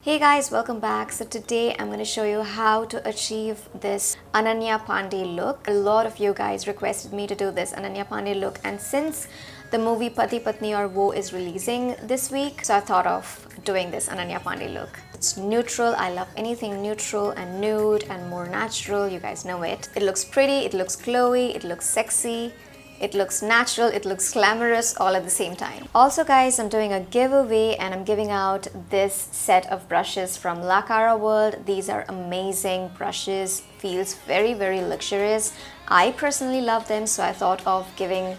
Hey guys, welcome back. So today I'm going to show you how to achieve this Ananya Pandey look. A lot of you guys requested me to do this Ananya Pandey look, and since the movie Pati Patni Aur Wo is releasing this week, so I thought of doing this Ananya Pandey look. It's neutral. I love anything neutral and nude and more natural. You guys know it. It looks pretty, it looks glowy, it looks sexy. It looks natural, it looks glamorous all at the same time. Also guys, I'm doing a giveaway and I'm giving out this set of brushes from La Cara World. These are amazing brushes, feels very luxurious. I personally love them, so I thought of giving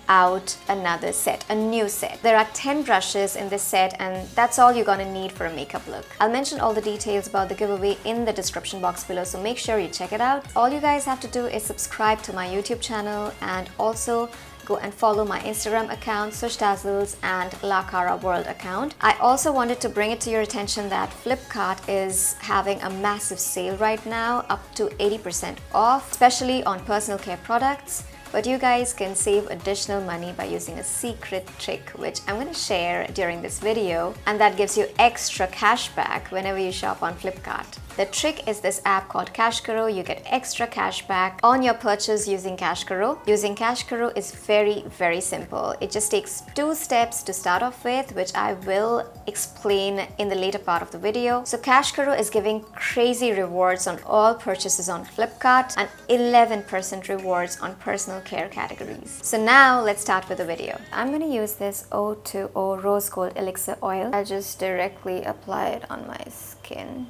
out another set, a new set. There are 10 brushes in this set and that's all you're gonna need for a makeup look. I'll mention all the details about the giveaway in the description box below, so make sure you check it out. All you guys have to do is subscribe to my YouTube channel and also go and follow my Instagram account, Sush Dazzles, and La Cara World account. I also wanted to bring it to your attention that Flipkart is having a massive sale right now, up to 80% off, especially on personal care products. But you guys can save additional money by using a secret trick which I'm going to share during this video, and that gives you extra cash back whenever you shop on Flipkart. The trick is this app called Cash Karo. You get extra cash back on your purchase using Cash Karo. Using Cash Karo is very simple. It just takes 2 steps to start off with, which I will explain in the later part of the video. So Cash Karo is giving crazy rewards on all purchases on Flipkart and 11% rewards on personal care categories. So now let's start with the video. I'm going to use this O2O Rose Gold Elixir Oil. I'll just directly apply it on my skin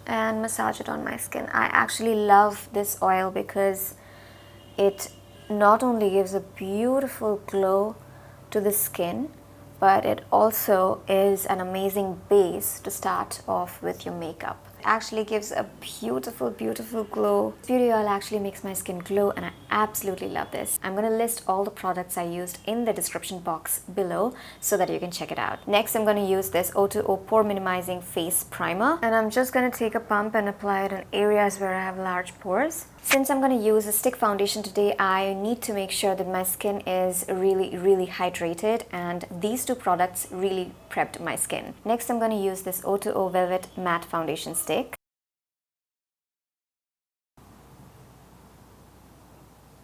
and massage it on my skin. I actually love this oil because it not only gives a beautiful glow to the skin, but it also is an amazing base to start off with your makeup. It actually gives a beautiful glow. Beauty oil actually makes my skin glow and I absolutely love this. I'm going to list all the products I used in the description box below so that you can check it out. Next, I'm going to use this O2O Pore Minimizing Face Primer, and I'm just going to take a pump and apply it on areas where I have large pores. Since I'm going to use a stick foundation today, I need to make sure that my skin is really hydrated, and these 2 products really prepped my skin. Next, I'm going to use this O2O Velvet Matte Foundation Stick.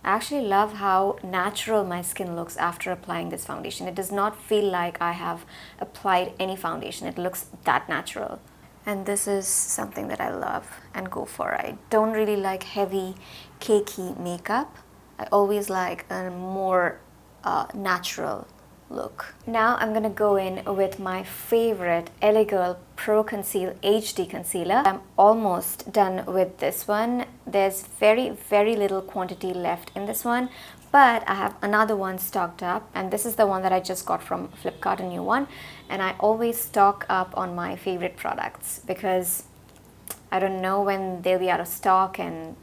I actually love how natural my skin looks after applying this foundation. It does not feel like I have applied any foundation. It looks that natural. And this is something that I love and go for. I don't really like heavy, cakey makeup. I always like a more natural look. Now I'm gonna go in with my favorite LA Girl Pro Conceal HD Concealer. I'm almost done with this one. There's very little quantity left in this one, but I have another one stocked up, and this is the one that I just got from Flipkart, a new one. And I always stock up on my favorite products because I don't know when they'll be out of stock and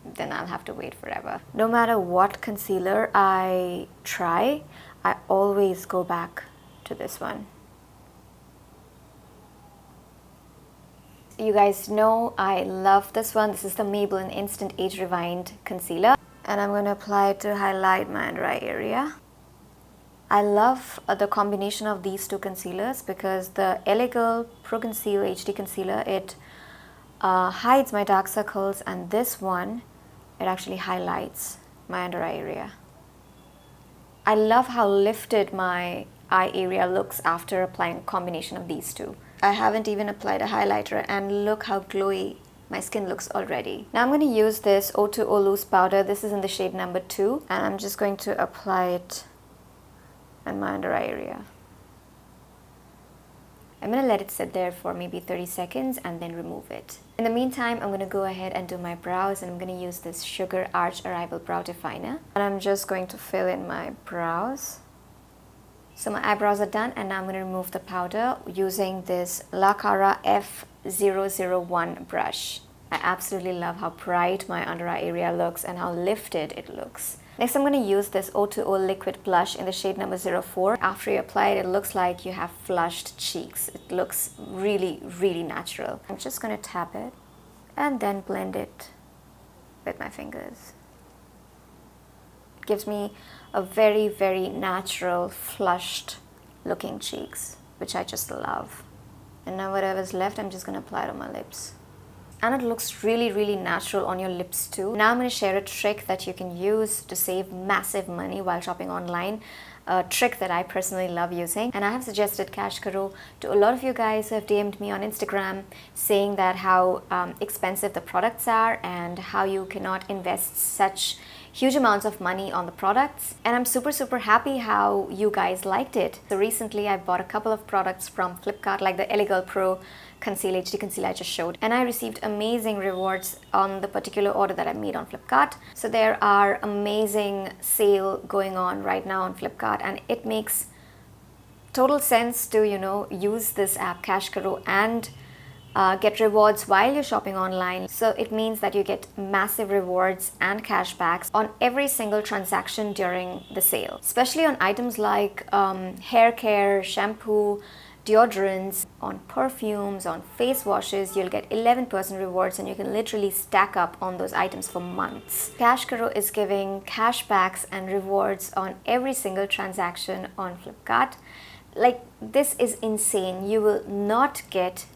then I'll have to wait forever. No matter what concealer I try, I always go back to this one. You guys know I love this one. This is the Maybelline Instant Age Rewind Concealer, and I'm going to apply it to highlight my under eye area. I love the combination of these 2 concealers because the LA Girl Pro Conceal HD Concealer, it hides my dark circles, and this one, it actually highlights my under eye area. I love how lifted my eye area looks after applying a combination of these 2. I haven't even applied a highlighter and look how glowy my skin looks already. Now I'm going to use this O2O Loose Powder. This is in the shade number 2, and I'm just going to apply it on my under eye area. I'm going to let it sit there for maybe 30 seconds and then remove it. In the meantime, I'm going to go ahead and do my brows, and I'm going to use this Sugar Arch Arrival Brow Definer. And I'm just going to fill in my brows. So my eyebrows are done, and now I'm going to remove the powder using this La Cara F001 brush. I absolutely love how bright my under eye area looks and how lifted it looks. Next, I'm going to use this O2O Liquid Blush in the shade number 04. After you apply it, it looks like you have flushed cheeks. It looks really natural. I'm just going to tap it and then blend it with my fingers. It gives me a very natural, flushed looking cheeks, which I just love. And now whatever's left, I'm just going to apply it on my lips. And it looks really natural on your lips too. Now I'm going to share a trick that you can use to save massive money while shopping online. A trick that I personally love using, and I have suggested Cash Karo to a lot of you guys who have DM'd me on Instagram saying that how expensive the products are and how you cannot invest such huge amounts of money on the products. And I'm super happy how you guys liked it. So recently I bought a couple of products from Flipkart, like the Elegirl Pro Conceal HD Concealer I just showed, and I received amazing rewards on the particular order that I made on Flipkart. So there are amazing sale going on right now on Flipkart, and it makes total sense to, you know, use this app Cash Karo and get rewards while you're shopping online. So it means that you get massive rewards and cashbacks on every single transaction during the sale, especially on items like hair care, shampoo, deodorants, on perfumes, on face washes. You'll get 11% rewards, and you can literally stack up on those items for months. Cash Karo is giving cashbacks and rewards on every single transaction on Flipkart. Like, this is insane. You will not get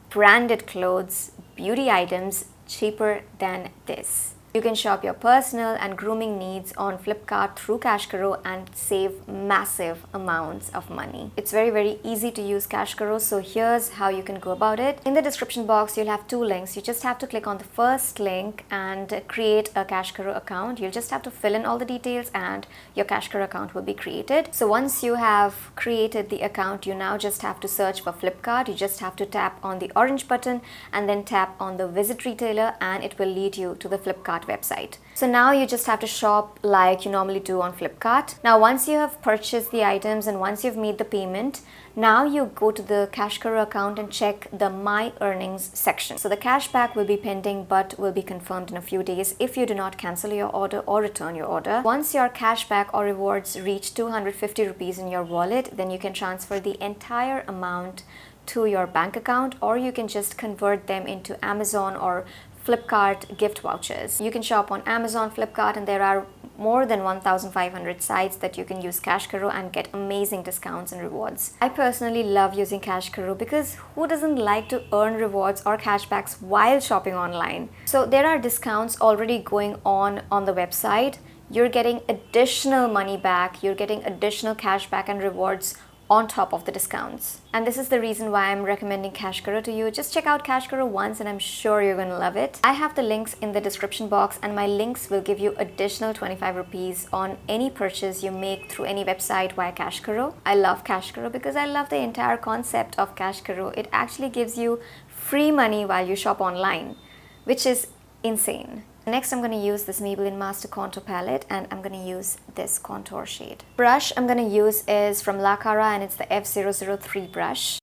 branded clothes, beauty items cheaper than this. You can shop your personal and grooming needs on Flipkart through Cash Karo and save massive amounts of money. It's very easy to use Cash Karo, so here's how you can go about it. In the description box, you'll have 2 links. You just have to click on the first link and create a Cash Karo account. You'll just have to fill in all the details and your Cash Karo account will be created. So once you have created the account, you now just have to search for Flipkart. You just have to tap on the orange button and then tap on the visit retailer, and it will lead you to the Flipkart website. So now you just have to shop like you normally do on Flipkart. Now once you have purchased the items and once you've made the payment, now you go to the Cash Karo account and check the My Earnings section. So the cashback will be pending but will be confirmed in a few days if you do not cancel your order or return your order. Once your cashback or rewards reach 250 rupees in your wallet, then you can transfer the entire amount to your bank account, or you can just convert them into Amazon or Flipkart gift vouchers. You can shop on Amazon, Flipkart, and there are more than 1,500 sites that you can use Cash Karo and get amazing discounts and rewards. I personally love using Cash Karo because who doesn't like to earn rewards or cashbacks while shopping online? So there are discounts already going on the website. You're getting additional money back, you're getting additional cashback and rewards on top of the discounts. And this is the reason why I'm recommending Cash Karo to you. Just check out Cash Karo once and I'm sure you're going to love it. I have the links in the description box, and my links will give you additional 25 rupees on any purchase you make through any website via Cash Karo. I love Cash Karo because I love the entire concept of Cash Karo. It actually gives you free money while you shop online, which is insane. Next, I'm going to use this Maybelline Master Contour Palette, and I'm going to use this contour shade. Brush I'm going to use is from La Cara, and it's the F003 brush.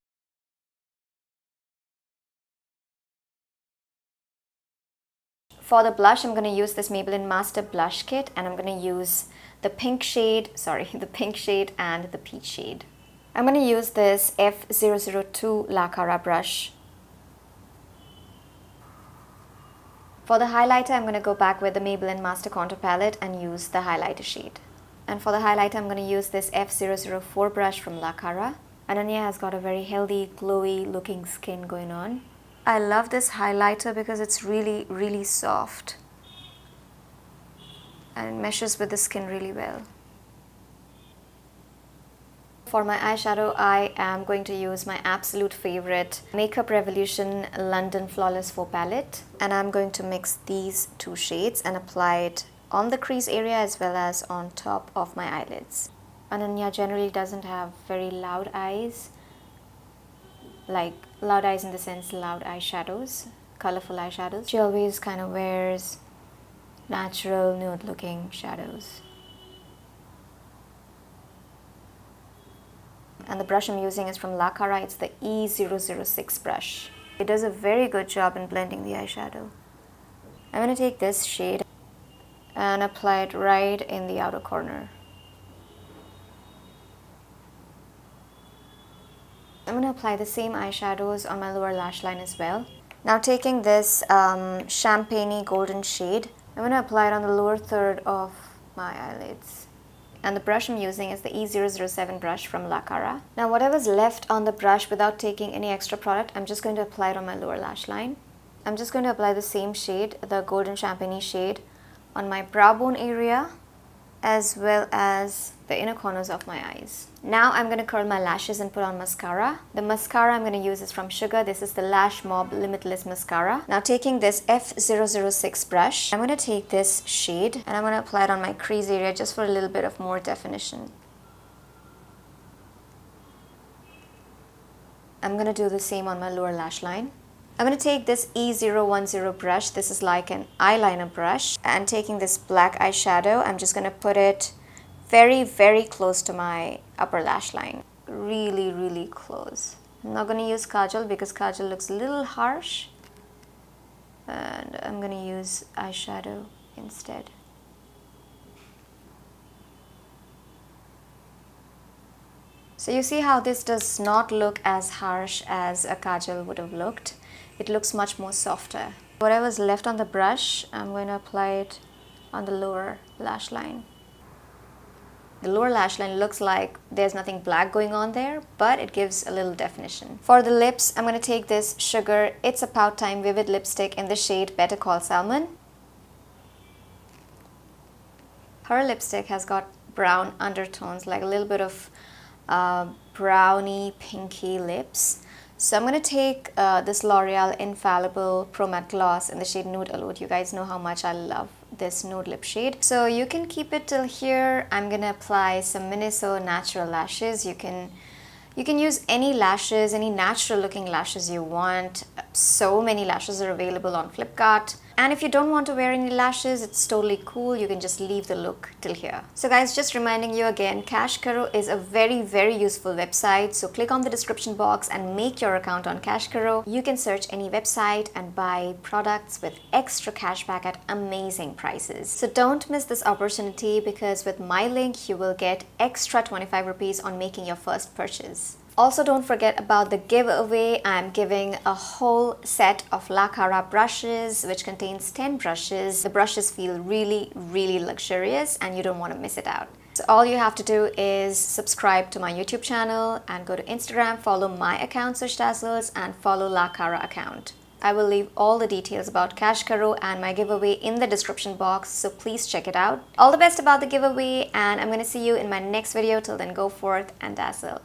For the blush, I'm going to use this Maybelline Master Blush Kit, and I'm going to use the pink shade and the peach shade. I'm going to use this F002 La Cara brush. For the highlighter, I'm going to go back with the Maybelline Master Contour Palette and use the highlighter shade. And for the highlighter, I'm going to use this F004 brush from La Cara. Ananya has got a very healthy, glowy looking skin going on. I love this highlighter because it's really soft. And it meshes with the skin really well. For my eyeshadow, I am going to use my absolute favorite Makeup Revolution London Flawless Faux Palette. And I'm going to mix these 2 shades and apply it on the crease area as well as on top of my eyelids. Ananya generally doesn't have very loud eyes. Like loud eyes in the sense loud eyeshadows, colorful eyeshadows. She always kind of wears natural nude looking shadows. And the brush I'm using is from La Cara. It's the E006 brush. It does a very good job in blending the eyeshadow. I'm going to take this shade and apply it right in the outer corner. I'm going to apply the same eyeshadows on my lower lash line as well. Now taking this champagne golden shade, I'm going to apply it on the lower third of my eyelids And the brush I'm using is the E007 brush from La Cara. Now whatever's left on the brush, without taking any extra product, I'm just going to apply it on my lower lash line. I'm just going to apply the same shade, the golden champagne shade, on my brow bone area as well as the inner corners of my eyes. Now I'm going to curl my lashes and put on mascara. The mascara I'm going to use is from Sugar. This is the Lash Mob Limitless Mascara. Now taking this F006 brush, I'm going to take this shade and I'm going to apply it on my crease area just for a little bit of more definition. I'm going to do the same on my lower lash line. I'm going to take this E010 brush, this is like an eyeliner brush, and taking this black eyeshadow, I'm just going to put it very, very close to my upper lash line. Really, really close. I'm not going to use kajal because kajal looks a little harsh, and I'm going to use eyeshadow instead. So you see how this does not look as harsh as a kajal would have looked. It looks much more softer. Whatever's left on the brush, I'm going to apply it on the lower lash line. The lower lash line looks like there's nothing black going on there, but it gives a little definition. For the lips, I'm going to take this Sugar It's About Time Vivid Lipstick in the shade Better Call Salmon. Her lipstick has got brown undertones, like a little bit of browny, pinky lips. So I'm going to take this L'Oreal Infallible Pro Matte Gloss in the shade Nude Allude. You guys know how much I love this nude lip shade. So you can keep it till here. I'm going to apply some Miniso natural lashes. You can use any lashes, any natural looking lashes you want. So many lashes are available on Flipkart. And if you don't want to wear any lashes, it's totally cool. You can just leave the look till here. So guys, just reminding you again, Cash Karo is a very, very useful website. So click on the description box and make your account on Cash Karo. You can search any website and buy products with extra cashback at amazing prices. So don't miss this opportunity because with my link, you will get extra 25 rupees on making your first purchase. Also, don't forget about the giveaway. I'm giving a whole set of La Cara brushes, which contains 10 brushes. The brushes feel really, really luxurious and you don't want to miss it out. So all you have to do is subscribe to my YouTube channel and go to Instagram, follow my account, Sush Dazzles, and follow La Cara account. I will leave all the details about Cash Karo and my giveaway in the description box, so please check it out. All the best about the giveaway, and I'm going to see you in my next video. Till then, go forth and dazzle.